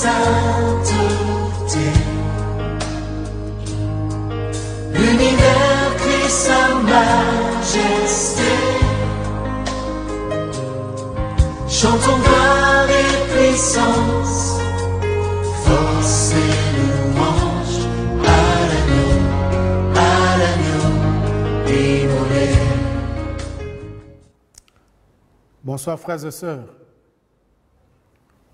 sainteté. L'univers crie sa majesté. Chantons gloire et puissance, force et louange à l'agneau immolé. Bonsoir frères et sœurs.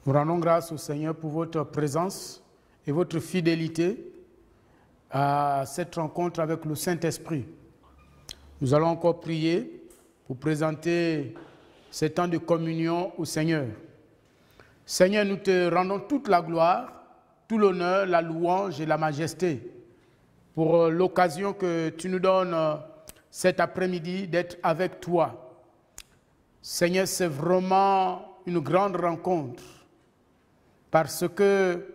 Nous rendons grâce au Seigneur pour votre présence et votre fidélité à cette rencontre avec le Saint-Esprit. Nous allons encore prier pour présenter ce temps de communion au Seigneur. Seigneur, nous te rendons toute la gloire, tout l'honneur, la louange et la majesté pour l'occasion que tu nous donnes cet après-midi d'être avec toi. Seigneur, c'est vraiment une grande rencontre parce que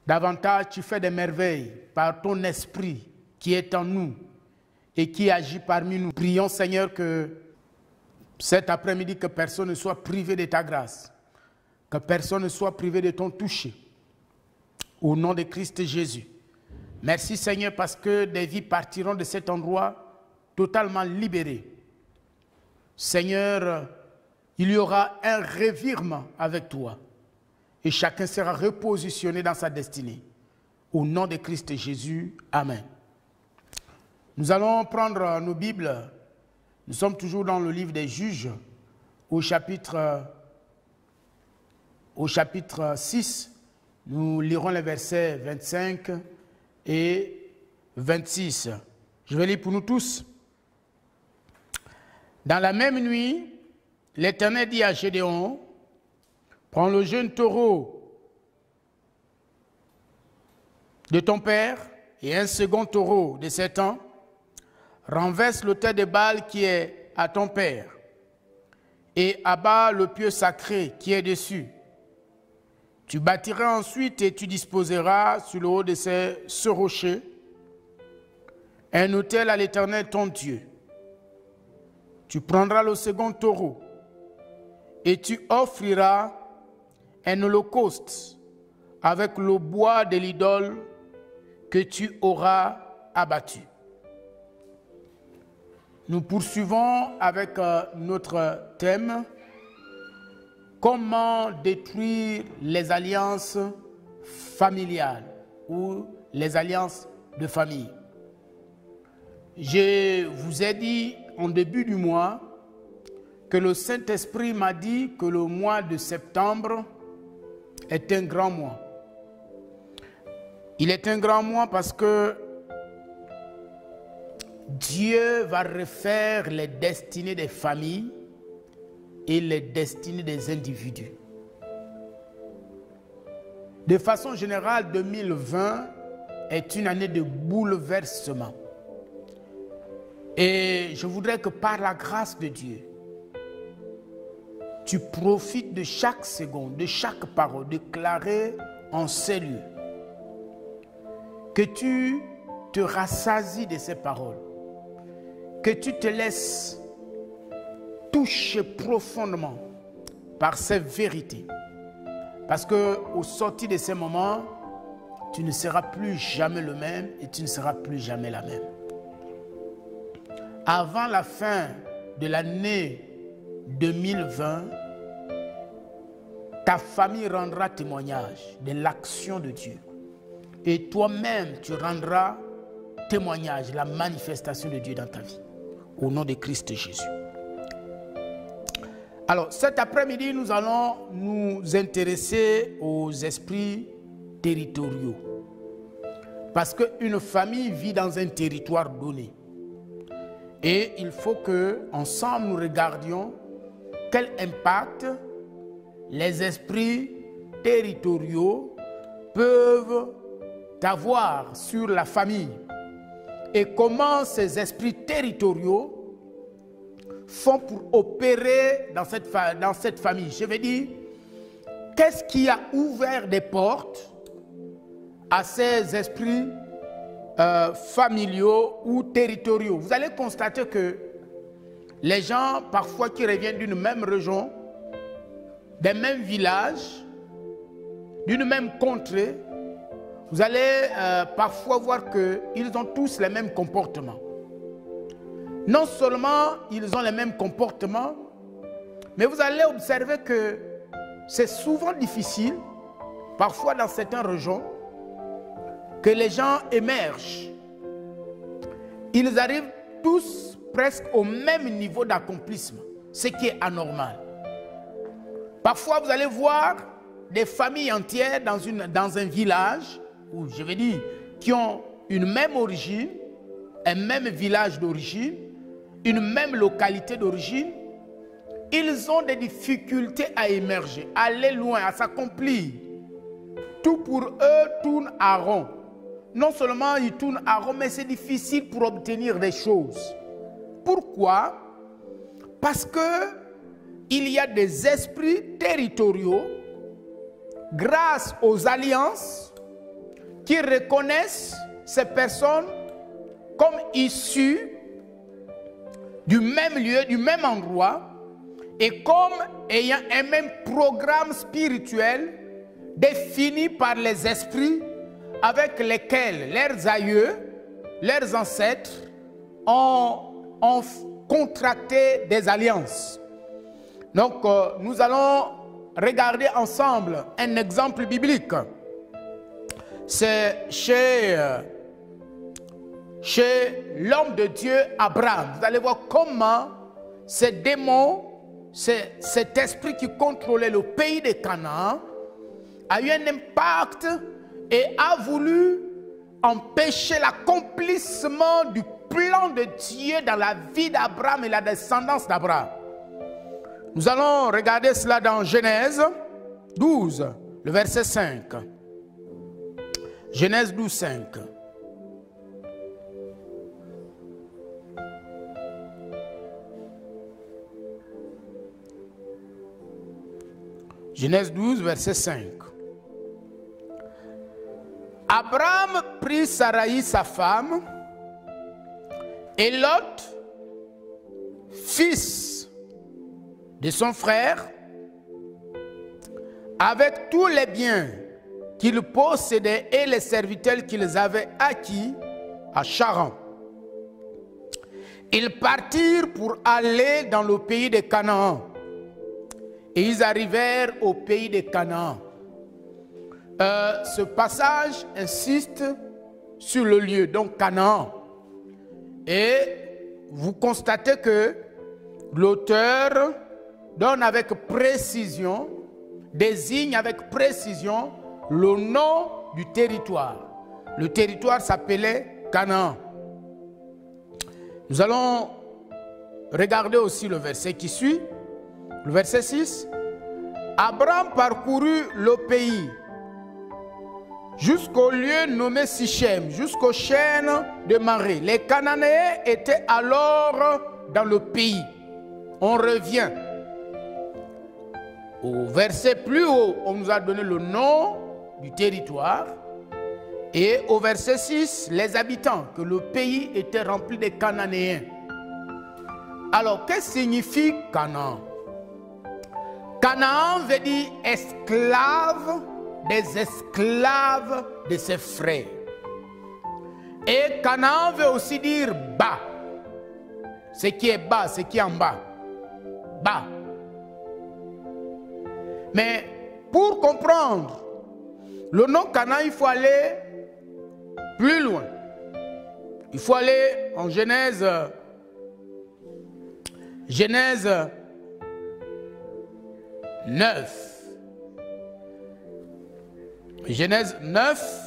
davantage tu fais des merveilles par ton esprit qui est en nous et qui agit parmi nous. Prions Seigneur que cet après-midi, que personne ne soit privé de ta grâce, que personne ne soit privé de ton toucher. Au nom de Christ Jésus. Merci Seigneur parce que des vies partiront de cet endroit totalement libérées. Seigneur, il y aura un revirement avec toi et chacun sera repositionné dans sa destinée. Au nom de Christ Jésus, Amen. Nous allons prendre nos Bibles. Nous sommes toujours dans le livre des Juges, au chapitre 6. Nous lirons les versets 25 et 26. Je vais lire pour nous tous. Dans la même nuit, l'Éternel dit à Gédéon, prends le jeune taureau de ton père et un second taureau de 7 ans, renverse l'autel de Baal qui est à ton père et abat le pieu sacré qui est dessus. Tu bâtiras ensuite et tu disposeras sur le haut de ce rocher un autel à l'Éternel ton Dieu. Tu prendras le second taureau et tu offriras un holocauste avec le bois de l'idole que tu auras abattu. Nous poursuivons avec notre thème « Comment détruire les alliances familiales ou les alliances de famille ». Je vous ai dit en début du mois que le Saint-Esprit m'a dit que le mois de septembre est un grand mois. Il est un grand mois parce que Dieu va refaire les destinées des familles et les destinées des individus. De façon générale, 2020 est une année de bouleversement. Et je voudrais que par la grâce de Dieu, tu profites de chaque seconde, de chaque parole déclarée en ces lieux. Que tu te rassasies de ces paroles. Que tu te laisses toucher profondément par ces vérités. Parce qu'au sortir de ces moments, tu ne seras plus jamais le même et tu ne seras plus jamais la même. Avant la fin de l'année 2020, ta famille rendra témoignage de l'action de Dieu. Et toi-même, tu rendras témoignage, la manifestation de Dieu dans ta vie. Au nom de Christ Jésus. Alors, cet après-midi, nous allons nous intéresser aux esprits territoriaux. Parce qu'une famille vit dans un territoire donné. Et il faut qu'ensemble, nous regardions quel impact les esprits territoriaux peuvent avoir sur la famille. Et comment ces esprits territoriaux font pour opérer dans cette famille. Je veux dire, qu'est-ce qui a ouvert des portes à ces esprits familiaux ou territoriaux? Vous allez constater que les gens, parfois qui reviennent d'une même région, des mêmes villages, d'une même contrée, vous allez parfois voir qu'ils ont tous les mêmes comportements. Non seulement ils ont les mêmes comportements, mais vous allez observer que c'est souvent difficile, parfois dans certaines régions, que les gens émergent. Ils arrivent tous presque au même niveau d'accomplissement, ce qui est anormal. Parfois, vous allez voir des familles entières dans un village, ou je veux dire, qui ont une même origine, un même village d'origine, une même localité d'origine. Ils ont des difficultés à émerger, à aller loin, à s'accomplir. Tout pour eux tourne à rond. Non seulement ils tournent à rond, mais c'est difficile pour obtenir des choses. Pourquoi? Parce que il y a des esprits territoriaux, grâce aux alliances, qui reconnaissent ces personnes comme issues du même lieu, du même endroit, et comme ayant un même programme spirituel défini par les esprits avec lesquels leurs aïeux, leurs ancêtres ont contracté des alliances. Donc, nous allons regarder ensemble un exemple biblique. C'est chez l'homme de Dieu Abraham. Vous allez voir comment ces démons, cet esprit qui contrôlait le pays de Canaan, a eu un impact et a voulu empêcher l'accomplissement du plan de Dieu dans la vie d'Abraham et la descendance d'Abraham. Nous allons regarder cela dans Genèse 12, le verset 5. Genèse 12, 5. Genèse 12, verset 5. Abraham prit Saraï, sa femme, et Lot, fils de son frère, avec tous les biens qu'ils possédaient et les serviteurs qu'ils avaient acquis à Charan. Ils partirent pour aller dans le pays de Canaan. Et ils arrivèrent au pays de Canaan. Ce passage insiste sur le lieu, donc Canaan. Et vous constatez que l'auteur donne avec précision, désigne avec précision le nom du territoire. Le territoire s'appelait Canaan. Nous allons regarder aussi le verset qui suit. Le verset 6. Abraham parcourut le pays jusqu'au lieu nommé Sichem, jusqu'aux chaînes de Mamré. Les Cananéens étaient alors dans le pays. On revient. Au verset plus haut, on nous a donné le nom du territoire. Et au verset 6, les habitants, que le pays était rempli de Cananéens. Alors, qu'est-ce que signifie Canaan? Canaan veut dire esclave des esclaves de ses frères. Et Canaan veut aussi dire bas. Ce qui est bas, ce qui est en bas. Bas. Mais pour comprendre le nom Canaan, il faut aller plus loin. Il faut aller en Genèse 9. Genèse 9.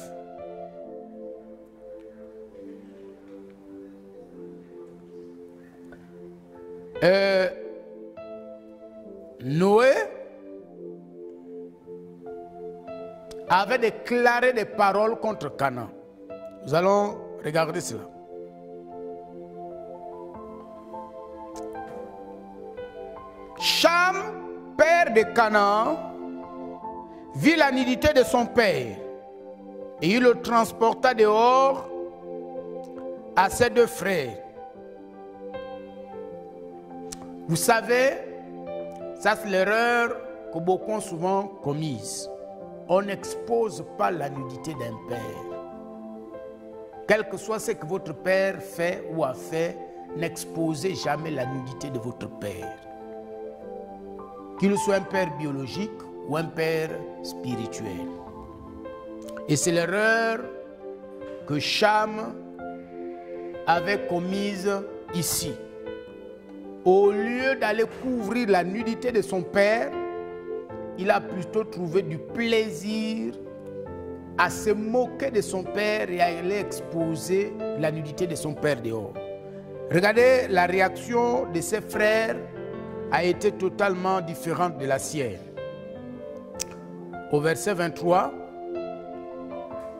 Noé avait déclaré des paroles contre Canaan. Nous allons regarder cela. Cham, père de Canaan, vit la nudité de son père et il le transporta dehors à ses deux frères. Vous savez, ça c'est l'erreur que beaucoup ont souvent commise. on n'expose pas la nudité d'un père. Quel que soit ce que votre père fait ou a fait, n'exposez jamais la nudité de votre père. Qu'il soit un père biologique ou un père spirituel. Et c'est l'erreur que Cham avait commise ici. Au lieu d'aller couvrir la nudité de son père, il a plutôt trouvé du plaisir à se moquer de son père et à aller exposer la nudité de son père dehors. Regardez, la réaction de ses frères a été totalement différente de la sienne. Au verset 23,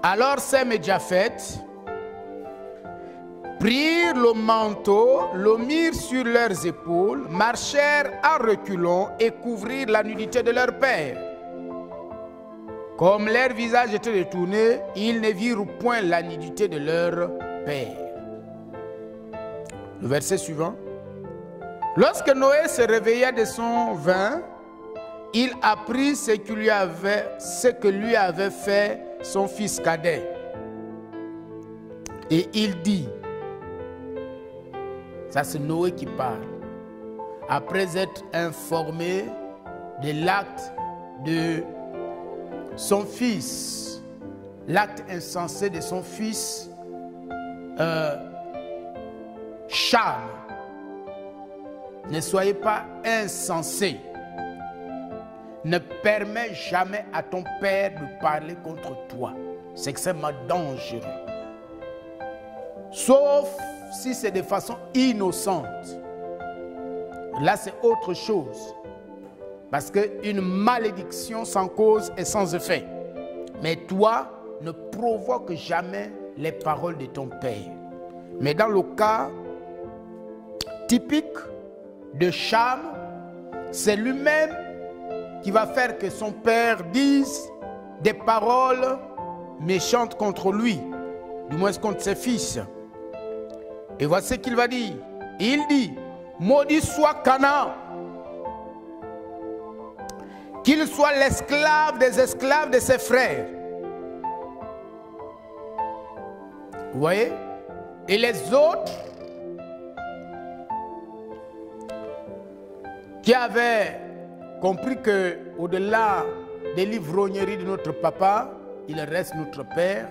alors Sem et Japheth prirent le manteau, le mirent sur leurs épaules, marchèrent en reculant et couvrirent la nudité de leur père. Comme leur visage était détourné, ils ne virent point la nudité de leur père. Le verset suivant. Lorsque Noé se réveilla de son vin, il apprit ce que lui avait fait son fils cadet. Et il dit, ça c'est Noé qui parle, après être informé de l'acte de son fils, l'acte insensé de son fils Cham. Ne soyez pas insensés. Ne permets jamais à ton père de parler contre toi. C'est extrêmement dangereux. Sauf si c'est de façon innocente. Là, c'est autre chose. Parce qu'une malédiction sans cause et sans effet. Mais toi, ne provoque jamais les paroles de ton père. Mais dans le cas typique de Cham, c'est lui-même qui va faire que son père dise des paroles méchantes contre lui, du moins contre ses fils. Et voici ce qu'il va dire. Il dit, maudit soit Canaan, qu'il soit l'esclave des esclaves de ses frères. Vous voyez? Et les autres qui avaient compris qu'au-delà des l'ivrognerie de notre papa, il reste notre père,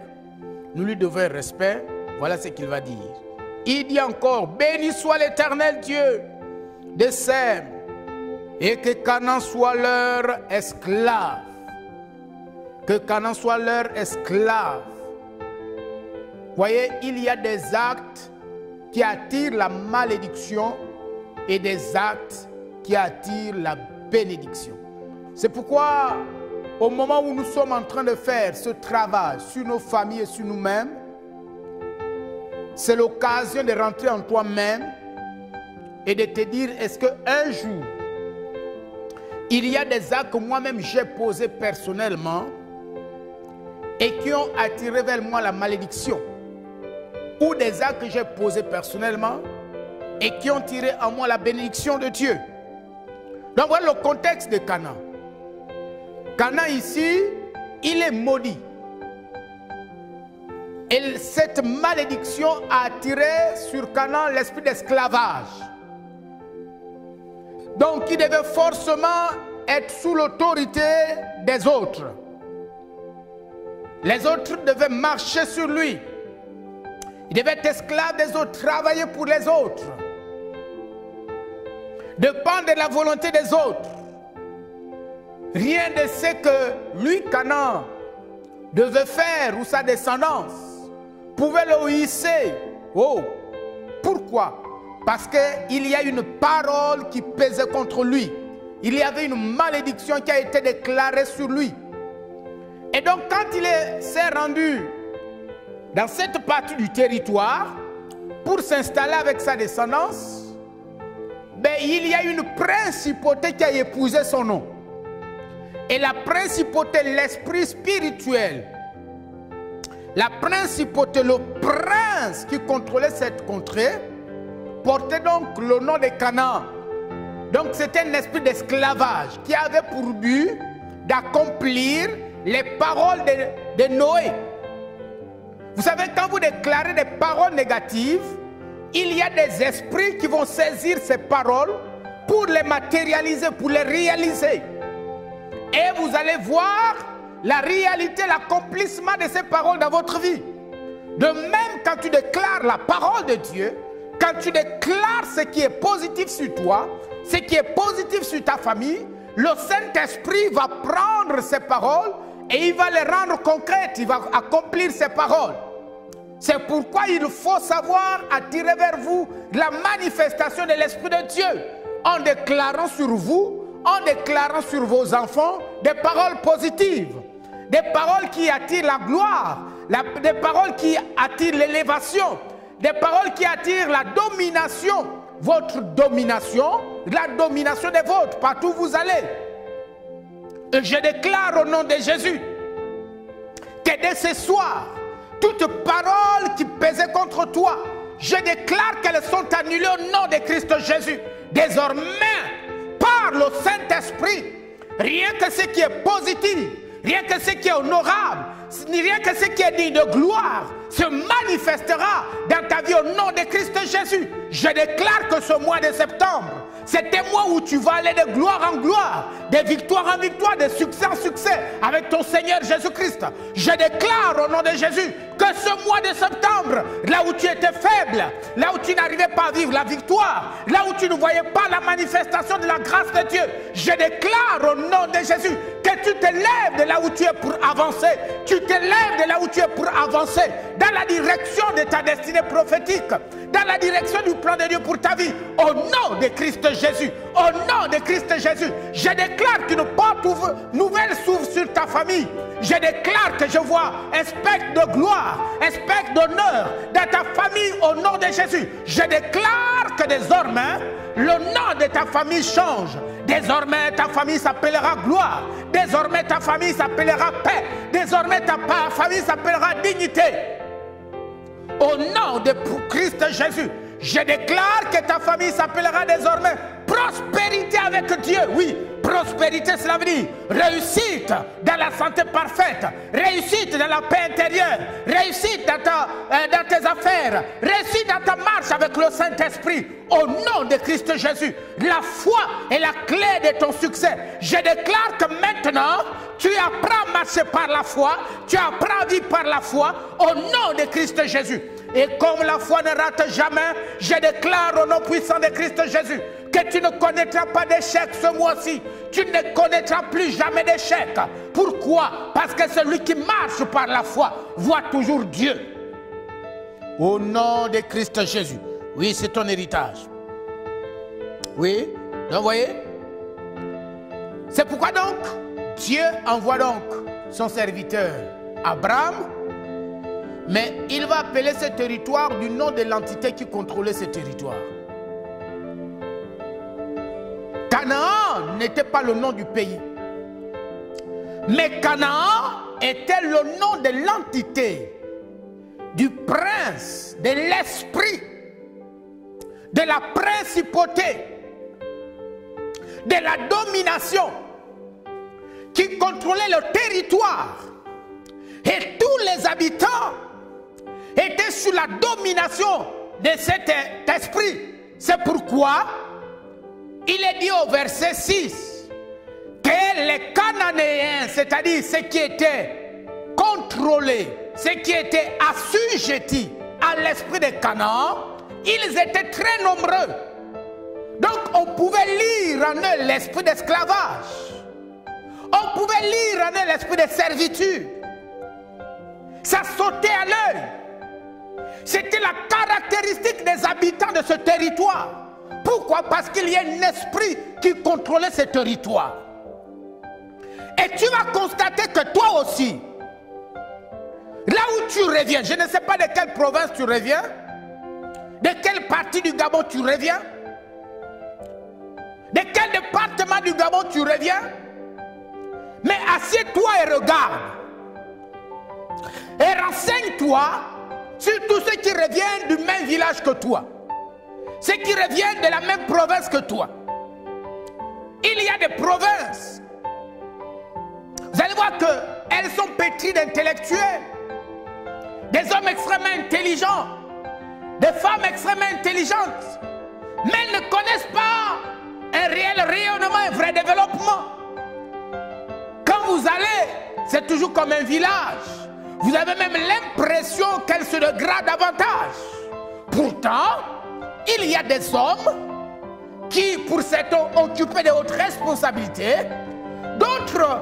nous lui devons respect. Voilà ce qu'il va dire. Il dit encore, béni soit l'Éternel Dieu de Sem, et que Canaan soit leur esclave. Que Canaan soit leur esclave. Voyez, il y a des actes qui attirent la malédiction et des actes qui attirent la bénédiction. C'est pourquoi, au moment où nous sommes en train de faire ce travail sur nos familles et sur nous-mêmes, c'est l'occasion de rentrer en toi-même et de te dire, est-ce qu'un jour, il y a des actes que moi-même j'ai posés personnellement et qui ont attiré vers moi la malédiction, ou des actes que j'ai posés personnellement et qui ont tiré en moi la bénédiction de Dieu. Donc voilà le contexte de Canaan. Canaan ici, il est maudit. Et cette malédiction a attiré sur Canaan l'esprit d'esclavage. Donc il devait forcément être sous l'autorité des autres. Les autres devaient marcher sur lui. Il devait être esclave des autres, travailler pour les autres. Dépendre de la volonté des autres. Rien de ce que lui, Canaan, devait faire ou sa descendance pouvait le hisser. Oh, pourquoi? Parce qu'il y a une parole qui pesait contre lui. Il y avait une malédiction qui a été déclarée sur lui. Et donc quand il s'est rendu dans cette partie du territoire pour s'installer avec sa descendance, ben, il y a une principauté qui a épousé son nom. Et la principauté, l'esprit spirituel, la principauté, le prince qui contrôlait cette contrée, portait donc le nom de Canaan. Donc c'était un esprit d'esclavage qui avait pour but d'accomplir les paroles de Noé. Vous savez, quand vous déclarez des paroles négatives, il y a des esprits qui vont saisir ces paroles pour les matérialiser, pour les réaliser. Et vous allez voir la réalité, l'accomplissement de ces paroles dans votre vie. De même, quand tu déclares la parole de Dieu, quand tu déclares ce qui est positif sur toi, ce qui est positif sur ta famille, le Saint-Esprit va prendre ces paroles et il va les rendre concrètes, il va accomplir ces paroles. C'est pourquoi il faut savoir attirer vers vous la manifestation de l'Esprit de Dieu en déclarant sur vous, en déclarant sur vos enfants des paroles positives, des paroles qui attirent la gloire, des paroles qui attirent l'élévation, des paroles qui attirent la domination, votre domination, la domination des vôtres, partout où vous allez. Et je déclare au nom de Jésus que dès ce soir, toutes paroles qui pesaient contre toi, je déclare qu'elles sont annulées au nom de Christ Jésus. Désormais, par le Saint-Esprit, rien que ce qui est positif, rien que ce qui est honorable, rien que ce qui est digne de gloire, se manifestera dans ta vie au nom de Christ Jésus. Je déclare que ce mois de septembre, c'est un mois où tu vas aller de gloire en gloire, de victoire en victoire, de succès en succès avec ton Seigneur Jésus-Christ. Je déclare au nom de Jésus que ce mois de septembre, là où tu étais faible, là où tu n'arrivais pas à vivre la victoire, là où tu ne voyais pas la manifestation de la grâce de Dieu, je déclare au nom de Jésus que tu te lèves de là où tu es pour avancer. Tu te lèves de là où tu es pour avancer dans la direction de ta destinée prophétique, dans la direction du plan de Dieu pour ta vie. Au nom de Christ Jésus, au nom de Christ Jésus, je déclare qu'une porte nouvelle s'ouvre sur ta famille. Je déclare que je vois un spectre de gloire, un spectre d'honneur dans ta famille au nom de Jésus. Je déclare que désormais, le nom de ta famille change. Désormais, ta famille s'appellera gloire. Désormais, ta famille s'appellera paix. Désormais, ta famille s'appellera dignité. Au nom de Christ Jésus, je déclare que ta famille s'appellera désormais prospérité avec Dieu. Oui, prospérité, cela veut dire réussite dans la santé parfaite, réussite dans la paix intérieure, réussite dans tes affaires, réussite dans ta marche avec le Saint-Esprit. Au nom de Christ Jésus, la foi est la clé de ton succès. Je déclare que maintenant, tu apprends à marcher par la foi, tu apprends à vivre par la foi, au nom de Christ Jésus. Et comme la foi ne rate jamais, je déclare au nom puissant de Christ Jésus que tu ne connaîtras pas d'échec ce mois-ci. Tu ne connaîtras plus jamais d'échec. Pourquoi? Parce que celui qui marche par la foi voit toujours Dieu. Au nom de Christ Jésus. Oui, c'est ton héritage. Oui, donc vous voyez? C'est pourquoi donc Dieu envoie donc son serviteur Abraham, mais il va appeler ce territoire du nom de l'entité qui contrôlait ce territoire. Canaan n'était pas le nom du pays, mais Canaan était le nom de l'entité, du prince, de l'esprit, de la principauté, de la domination qui contrôlait le territoire. Et tous les habitants étaient sous la domination de cet esprit. C'est pourquoi il est dit au verset 6 que les Cananéens, c'est-à-dire ceux qui étaient contrôlés, ceux qui étaient assujettis à l'esprit de Canaan, ils étaient très nombreux. Donc on pouvait lire en eux l'esprit d'esclavage. On pouvait lire en eux l'esprit de servitude. Ça sautait à l'œil. C'était la caractéristique des habitants de ce territoire. Pourquoi? Parce qu'il y a un esprit qui contrôlait ce territoire. Et tu vas constater que toi aussi, là où tu reviens, je ne sais pas de quelle province tu reviens, de quelle partie du Gabon tu reviens, de quel département du Gabon tu reviens, mais assieds-toi et regarde. Et renseigne-toi sur tous ceux qui reviennent du même village que toi. Ceux qui reviennent de la même province que toi. Il y a des provinces. Vous allez voir que elles sont pétries d'intellectuels, des hommes extrêmement intelligents, des femmes extrêmement intelligentes, mais elles ne connaissent pas un réel rayonnement, un vrai développement. Quand vous allez, c'est toujours comme un village. Vous avez même l'impression qu'elles se dégradent davantage. Pourtant, il y a des hommes qui, pour s'être occupés de hautes responsabilités, d'autres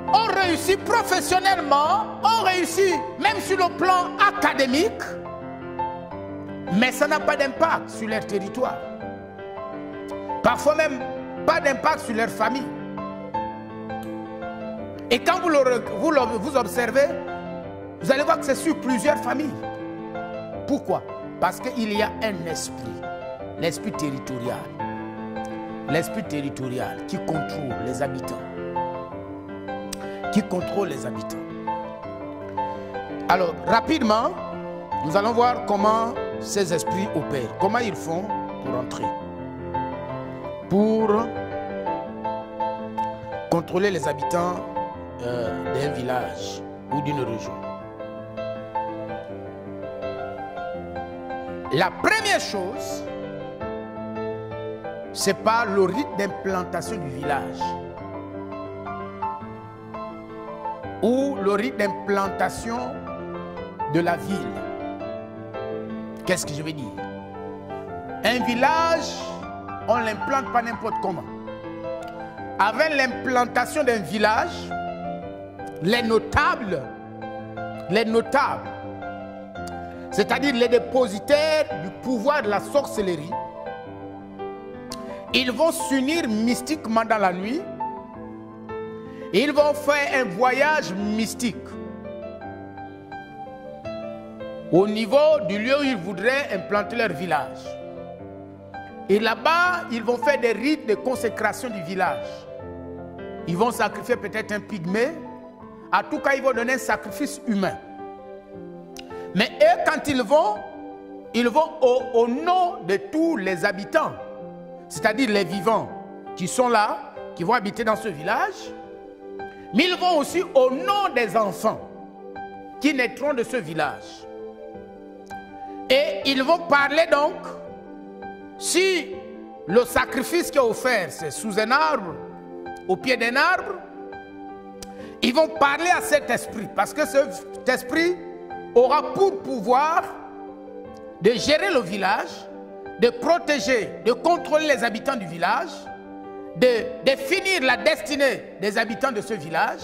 ont réussi professionnellement, ont réussi même sur le plan académique, mais ça n'a pas d'impact sur leur territoire. Parfois même pas d'impact sur leur famille. Et quand vous observez, vous allez voir que c'est sur plusieurs familles. Pourquoi? Parce qu'il y a un esprit, l'esprit territorial. L'esprit territorial qui contrôle les habitants. Qui contrôle les habitants. Alors, rapidement, nous allons voir comment ces esprits opèrent. Comment ils font pour entrer. Pour contrôler les habitants d'un village ou d'une région. La première chose, c'est pas le rite d'implantation du village ou le rite d'implantation de la ville. Qu'est-ce que je veux dire? Un village, on ne l'implante pas n'importe comment. Avec l'implantation d'un village, les notables, c'est-à-dire les dépositaires du pouvoir de la sorcellerie, ils vont s'unir mystiquement dans la nuit. Ils vont faire un voyage mystique au niveau du lieu où ils voudraient implanter leur village. Et là-bas, ils vont faire des rites de consécration du village. Ils vont sacrifier peut-être un pygmée. En tout cas, ils vont donner un sacrifice humain. Mais eux, quand ils vont au nom de tous les habitants, c'est-à-dire les vivants qui sont là, qui vont habiter dans ce village, mais ils vont aussi au nom des enfants qui naîtront de ce village. Et ils vont parler donc, si le sacrifice qui est offert, c'est sous un arbre, au pied d'un arbre, ils vont parler à cet esprit, parce que cet esprit aura pour pouvoir de gérer le village, de protéger, de contrôler les habitants du village, de définir la destinée des habitants de ce village.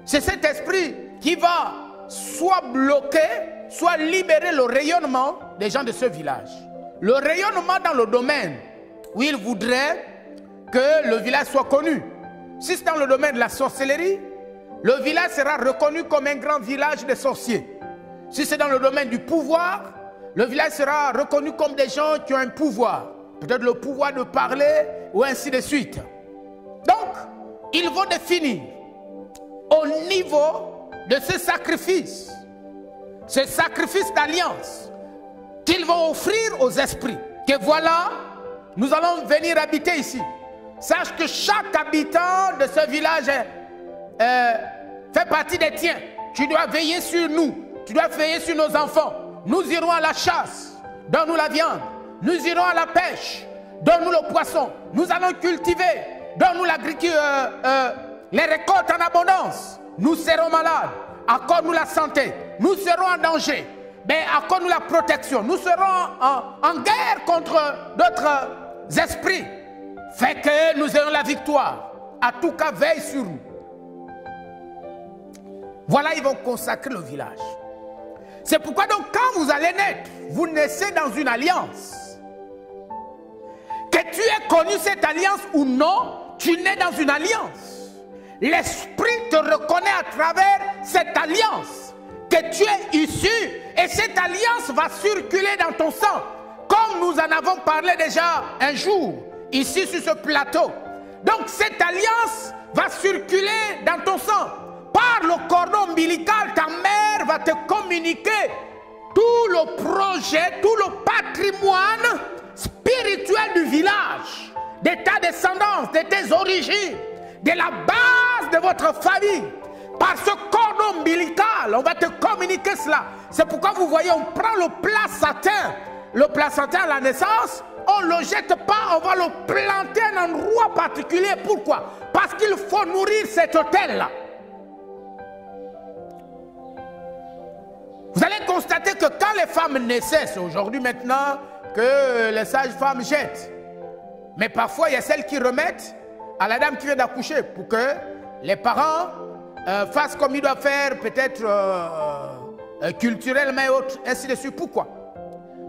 C'est cet esprit qui va soit bloquer, soit libérer le rayonnement des gens de ce village. Le rayonnement dans le domaine où il voudrait que le village soit connu. Si c'est dans le domaine de la sorcellerie, le village sera reconnu comme un grand village de sorciers. Si c'est dans le domaine du pouvoir, le village sera reconnu comme des gens qui ont un pouvoir. Peut-être le pouvoir de parler ou ainsi de suite. Donc, ils vont définir au niveau de ce sacrifice d'alliance qu'ils vont offrir aux esprits. Que voilà, nous allons venir habiter ici. Sache que chaque habitant de ce village fait partie des tiens. Tu dois veiller sur nous. Tu dois veiller sur nos enfants. Nous irons à la chasse. Donne-nous la viande. Nous irons à la pêche. Donne-nous le poisson. Nous allons cultiver. Donne-nous les récoltes en abondance. Nous serons malades. Accorde-nous la santé. Nous serons en danger. Mais accorde-nous la protection. Nous serons en guerre contre d'autres esprits. Fait que nous ayons la victoire. À tout cas, veille sur nous. Voilà, ils vont consacrer le village. C'est pourquoi donc quand vous allez naître, vous naissez dans une alliance. Que tu aies connu cette alliance ou non, tu nais dans une alliance. L'esprit te reconnaît à travers cette alliance que tu es issu, et cette alliance va circuler dans ton sang, comme nous en avons parlé déjà un jour, ici sur ce plateau. Donc cette alliance va circuler dans ton sang. Par le cordon ombilical, ta mère va te communiquer tout le projet, tout le patrimoine spirituel du village, de ta descendance, de tes origines, de la base de votre famille. Parce que comme cordon ombilical. On va te communiquer cela. C'est pourquoi vous voyez, on prend le placenta. Le placenta à la naissance, on ne le jette pas, on va le planter à un endroit particulier. Pourquoi? Parce qu'il faut nourrir cet hôtel-là. Vous allez constater que quand les femmes naissaient, c'est aujourd'hui maintenant que les sages-femmes jettent. Mais parfois, il y a celles qui remettent à la dame qui vient d'accoucher pour que les parents fassent comme ils doivent faire, peut-être culturellement et autres, ainsi de suite. Pourquoi?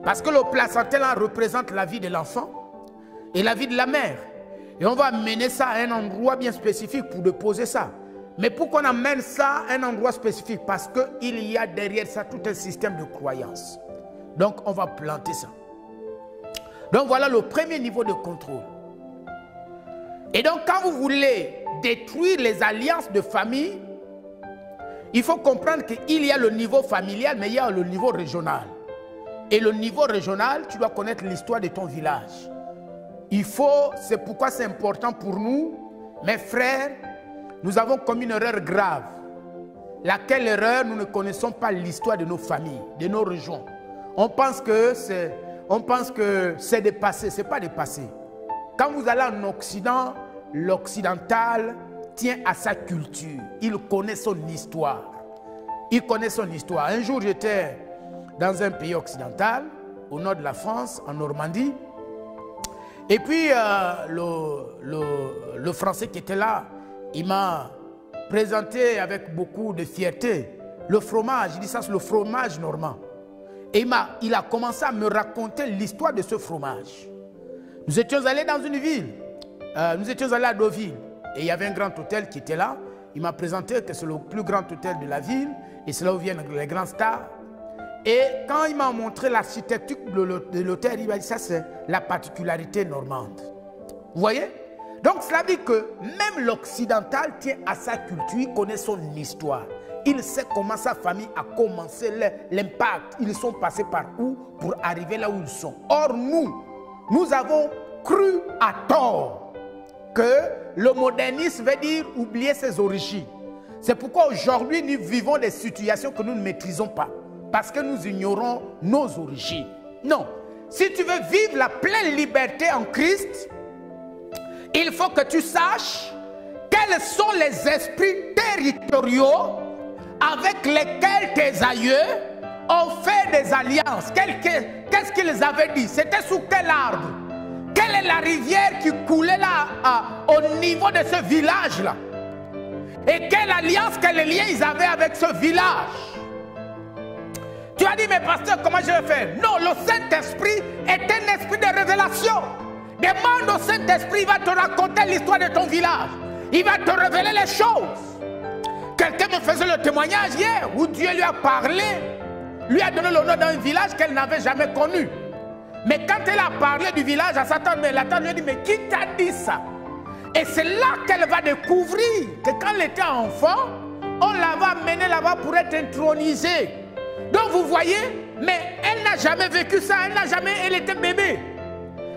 Parce que le placenta là représente la vie de l'enfant et la vie de la mère. Et on va amener ça à un endroit bien spécifique pour déposer ça. Mais pourquoi on amène ça à un endroit spécifique? Parce qu'il y a derrière ça tout un système de croyances. Donc on va planter ça. Donc voilà le premier niveau de contrôle. Et donc quand vous voulez détruire les alliances de famille, il faut comprendre qu'il y a le niveau familial, mais il y a le niveau régional. Et le niveau régional, tu dois connaître l'histoire de ton village. C'est pourquoi c'est important pour nous, mes frères, nous avons commis une erreur grave. Laquelle erreur, nous ne connaissons pas l'histoire de nos familles, de nos régions. On pense que c'est dépassé, ce n'est pas dépassé. Quand vous allez en Occident, l'occidental tient à sa culture. Il connaît son histoire. Il connaît son histoire. Un jour, j'étais dans un pays occidental, au nord de la France, en Normandie. Et puis, le Français qui était là, il m'a présenté avec beaucoup de fierté le fromage. Il dit ça, c'est le fromage normand. Et il a commencé à me raconter l'histoire de ce fromage. Nous étions allés dans une ville. Nous étions allés à Deauville. Et il y avait un grand hôtel qui était là. Il m'a présenté que c'est le plus grand hôtel de la ville. Et c'est là où viennent les grands stars. Et quand il m'a montré l'architecture de l'hôtel, il m'a dit ça, c'est la particularité normande. Vous voyez? Donc cela veut dire que même l'occidental tient à sa culture, il connaît son histoire. Il sait comment sa famille a commencé, l'impact. Ils sont passés par où pour arriver là où ils sont. Or nous avons cru à tort que le modernisme veut dire oublier ses origines. C'est pourquoi aujourd'hui nous vivons des situations que nous ne maîtrisons pas. Parce que nous ignorons nos origines. Non. Si tu veux vivre la pleine liberté en Christ, il faut que tu saches quels sont les esprits territoriaux avec lesquels tes aïeux ont fait des alliances. Qu'est-ce qu'ils avaient dit? C'était sous quel arbre? Quelle est la rivière qui coulait là au niveau de ce village-là? Et quelle alliance, quel lien ils avaient avec ce village? Tu as dit, mais pasteur, comment je vais faire? Non, le Saint-Esprit est un esprit de révélation. Demande au Saint-Esprit, il va te raconter l'histoire de ton village. Il va te révéler les choses. Quelqu'un me faisait le témoignage hier où Dieu lui a parlé, lui a donné le nom d'un village qu'elle n'avait jamais connu. Mais quand elle a parlé du village à Satan, la tante lui a dit, mais qui t'a dit ça? Et c'est là qu'elle va découvrir que quand elle était enfant, on l'avait amenée là-bas pour être intronisée. Donc vous voyez, mais elle n'a jamais vécu ça, elle était bébé.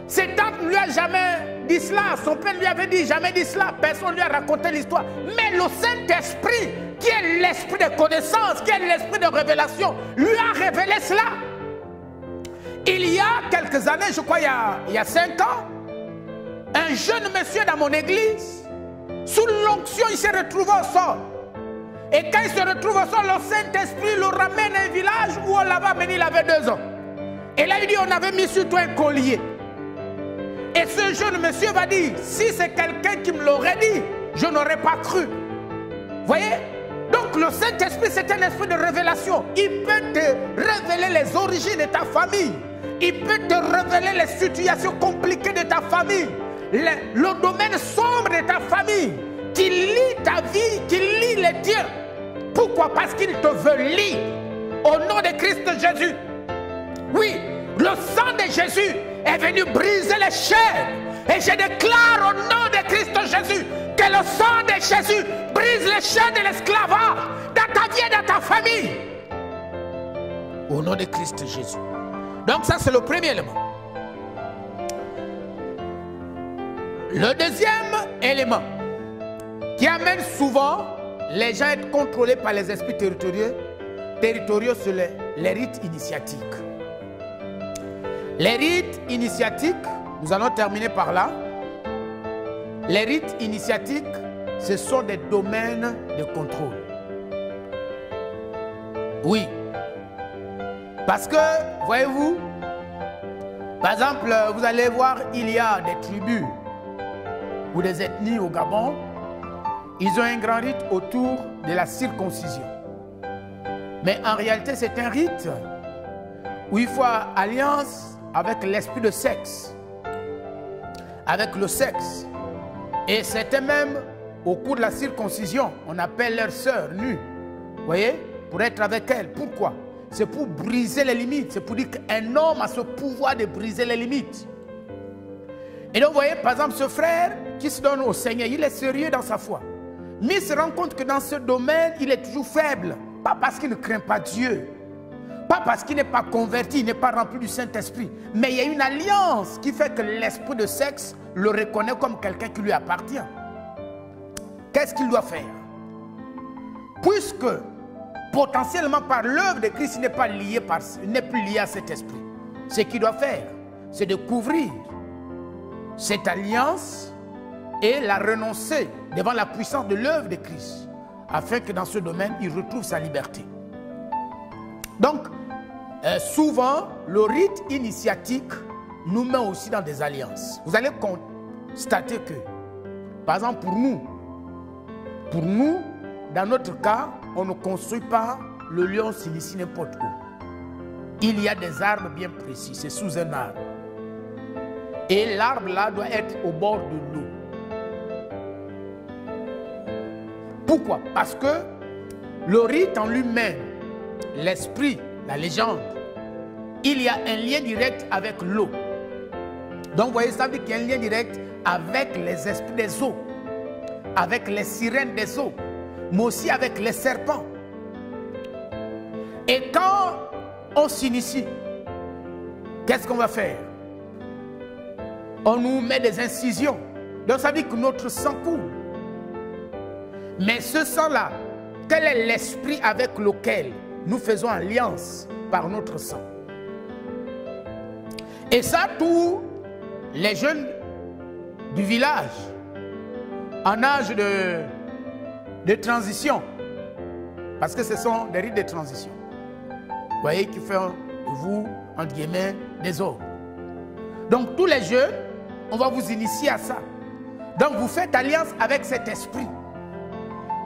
Ses tantes ne lui a jamais dit cela, son père lui avait dit jamais dit cela, personne ne lui a raconté l'histoire. Mais le Saint-Esprit, qui est l'esprit de connaissance, qui est l'esprit de révélation, lui a révélé cela. Il y a quelques années, je crois il y a 5 ans, un jeune monsieur dans mon église, sous l'onction, il s'est retrouvé au sol. Et quand il se retrouve au sol, le Saint-Esprit le ramène à un village où on l'avait amené, il avait 2 ans. Et là, il dit, on avait mis sur toi un collier. Et ce jeune monsieur va dire, si c'est quelqu'un qui me l'aurait dit, je n'aurais pas cru. Voyez? Donc le Saint-Esprit, c'est un esprit de révélation. Il peut te révéler les origines de ta famille. Il peut te révéler les situations compliquées de ta famille. Le domaine sombre de ta famille. Qui lie ta vie, qui lie les tiens. Pourquoi? Parce qu'il te veut libre. Au nom de Christ Jésus. Oui, le sang de Jésus est venu briser les chaînes. Et je déclare au nom de Christ Jésus que le sang de Jésus brise les chaînes de l'esclavage dans ta vie et dans ta famille. Au nom de Christ Jésus. Donc ça c'est le premier élément. Le deuxième élément qui amène souvent les gens être contrôlés par les esprits territoriaux, c'est les rites initiatiques. Les rites initiatiques, nous allons terminer par là. Les rites initiatiques, ce sont des domaines de contrôle. Oui. Parce que, voyez-vous, par exemple, vous allez voir, il y a des tribus ou des ethnies au Gabon, ils ont un grand rite autour de la circoncision. Mais en réalité, c'est un rite où il faut alliance avec l'esprit de sexe, avec le sexe. Et c'était même au cours de la circoncision, on appelle leur sœur nue, vous voyez, pour être avec elle. Pourquoi? C'est pour briser les limites, c'est pour dire qu'un homme a ce pouvoir de briser les limites. Et donc, vous voyez, par exemple, ce frère qui se donne au Seigneur, il est sérieux dans sa foi. Mais il se rend compte que dans ce domaine, il est toujours faible. Pas parce qu'il ne craint pas Dieu, pas parce qu'il n'est pas converti, il n'est pas rempli du Saint-Esprit. Mais il y a une alliance qui fait que l'esprit de sexe le reconnaît comme quelqu'un qui lui appartient. Qu'est-ce qu'il doit faire? Puisque potentiellement par l'œuvre de Christ, il n'est pas lié il n'est plus lié à cet esprit. Ce qu'il doit faire, c'est de couvrir cette alliance et la renoncer devant la puissance de l'œuvre de Christ, afin que dans ce domaine, il retrouve sa liberté. Donc, souvent, le rite initiatique nous met aussi dans des alliances. Vous allez constater que, par exemple, pour nous, dans notre cas, on ne construit pas le lion s'initie n'importe où. Il y a des arbres bien précis, c'est sous un arbre. Et l'arbre là doit être au bord de l'eau. Pourquoi? Parce que le rite en lui-même, l'esprit, la légende, il y a un lien direct avec l'eau. Donc vous voyez, ça veut dire qu'il y a un lien direct avec les esprits des eaux, avec les sirènes des eaux, mais aussi avec les serpents. Et quand on s'initie, qu'est-ce qu'on va faire? On nous met des incisions. Donc ça veut dire que notre sang coule. Mais ce sang-là, quel est l'esprit avec lequel nous faisons alliance par notre sang? Et ça, tous les jeunes du village, en âge de transition, parce que ce sont des rites de transition, vous voyez, qui font de vous, entre guillemets, des hommes. Donc tous les jeunes, on va vous initier à ça. Donc vous faites alliance avec cet esprit.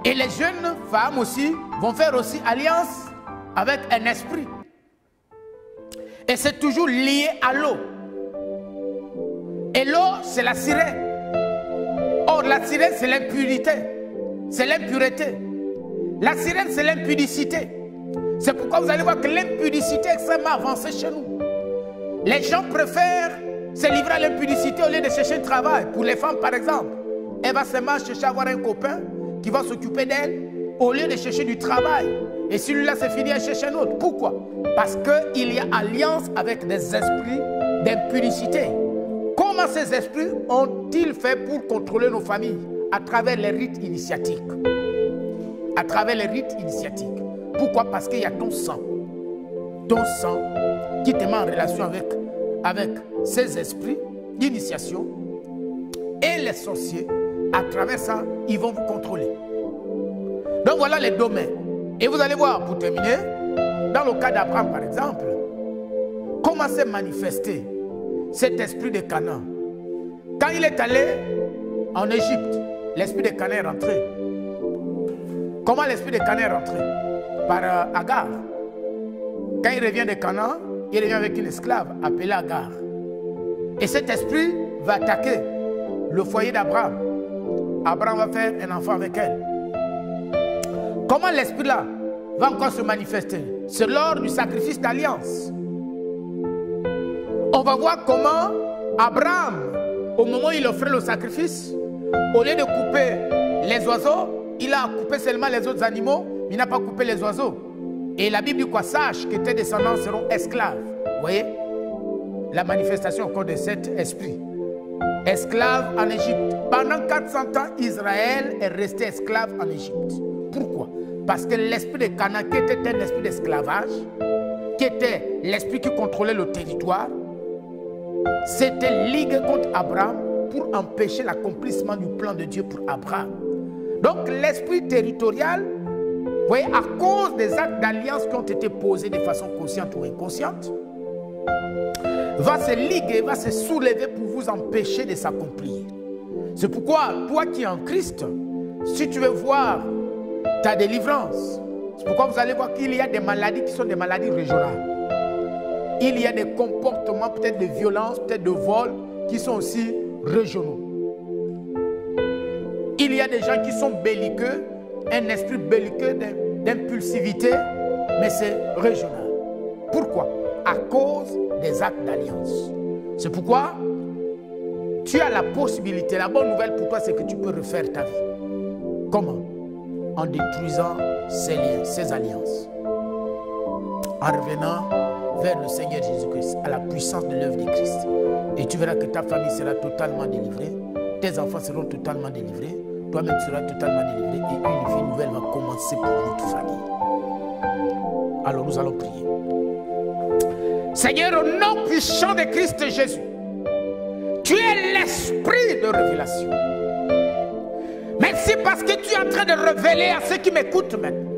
Et les jeunes femmes aussi vont faire aussi alliance avec un esprit. Et c'est toujours lié à l'eau. Et l'eau, c'est la sirène. Or, la sirène, c'est l'impurité. C'est l'impureté. La sirène, c'est l'impudicité. C'est pourquoi vous allez voir que l'impudicité est extrêmement avancée chez nous. Les gens préfèrent se livrer à l'impudicité au lieu de chercher un travail. Pour les femmes, par exemple, elle va seulement chercher à avoir un copain qui va s'occuper d'elle au lieu de chercher du travail. Et celui-là, c'est fini à chercher un autre. Pourquoi? Parce qu'il y a alliance avec des esprits d'impudicité. Comment ces esprits ont-ils fait pour contrôler nos familles? À travers les rites initiatiques. À travers les rites initiatiques. Pourquoi? Parce qu'il y a ton sang. Ton sang qui te met en relation avec ces esprits d'initiation. Et les sorciers, à travers ça, ils vont vous contrôler. Donc voilà les domaines. Et vous allez voir, pour terminer, dans le cas d'Abraham par exemple, comment s'est manifesté cet esprit de Canaan. Quand il est allé en Égypte, l'esprit de Canaan est rentré. Comment l'esprit de Canaan est rentré? Par Agar. Quand il revient de Canaan, il revient avec une esclave appelée Agar. Et cet esprit va attaquer le foyer d'Abraham. Abraham va faire un enfant avec elle. Comment l'esprit là va encore se manifester? C'est lors du sacrifice d'alliance. On va voir comment Abraham, au moment où il offrait le sacrifice, au lieu de couper les oiseaux, il a coupé seulement les autres animaux, mais il n'a pas coupé les oiseaux. Et la Bible dit quoi? Sache que tes descendants seront esclaves. Vous voyez la manifestation encore de cet esprit. Esclave en Égypte. Pendant 400 ans, Israël est resté esclave en Égypte. Parce que l'esprit de Canaan, qui était un esprit d'esclavage, qui était l'esprit qui contrôlait le territoire, s'était ligué contre Abraham pour empêcher l'accomplissement du plan de Dieu pour Abraham. Donc l'esprit territorial, vous voyez, à cause des actes d'alliance qui ont été posés de façon consciente ou inconsciente, va se liguer, va se soulever pour vous empêcher de s'accomplir. C'est pourquoi, toi qui es en Christ, si tu veux voir ta délivrance, c'est pourquoi vous allez voir qu'il y a des maladies qui sont des maladies régionales. Il y a des comportements peut-être de violence, peut-être de vol, qui sont aussi régionaux. Il y a des gens qui sont belliqueux, un esprit belliqueux d'impulsivité, mais c'est régional. Pourquoi? À cause des actes d'alliance. C'est pourquoi tu as la possibilité, la bonne nouvelle pour toi, c'est que tu peux refaire ta vie. Comment? En détruisant ces liens, ces alliances. En revenant vers le Seigneur Jésus-Christ, à la puissance de l'œuvre de Christ. Et tu verras que ta famille sera totalement délivrée, tes enfants seront totalement délivrés, toi-même seras totalement délivré et une vie nouvelle va commencer pour votre famille. Alors nous allons prier. Seigneur, au nom puissant de Christ Jésus, tu es l'esprit de révélation. Merci parce que tu es en train de révéler à ceux qui m'écoutent maintenant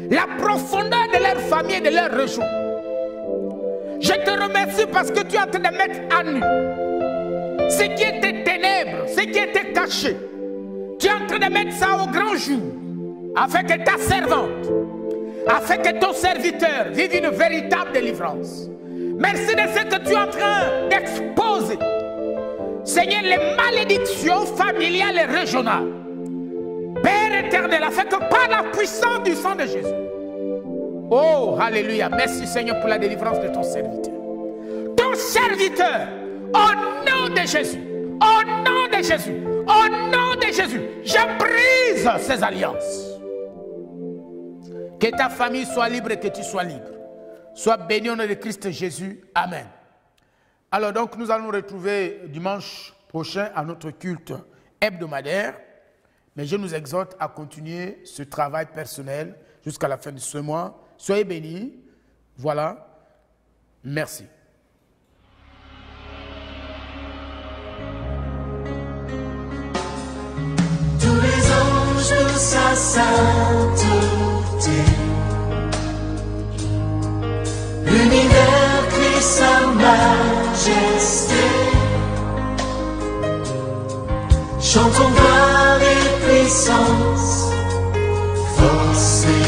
la profondeur de leur famille et de leur région. Je te remercie parce que tu es en train de mettre à nu ce qui était ténèbres, ce qui était caché. Tu es en train de mettre ça au grand jour afin que ta servante, afin que ton serviteur vive une véritable délivrance. Merci de ce que tu es en train d'exposer, Seigneur, les malédictions familiales et régionales. Père éternel, afin que par la puissance du sang de Jésus, oh, alléluia, merci Seigneur pour la délivrance de ton serviteur. Ton serviteur, au nom de Jésus, au nom de Jésus, au nom de Jésus, je brise ces alliances. Que ta famille soit libre et que tu sois libre. Sois béni au nom de Christ Jésus. Amen. Alors donc nous allons nous retrouver dimanche prochain à notre culte hebdomadaire. Mais je nous exhorte à continuer ce travail personnel jusqu'à la fin de ce mois. Soyez bénis. Voilà. Merci. Tous les anges de sa sainteté, l'univers crie sa majesté. Chantons gloire et puissance, force et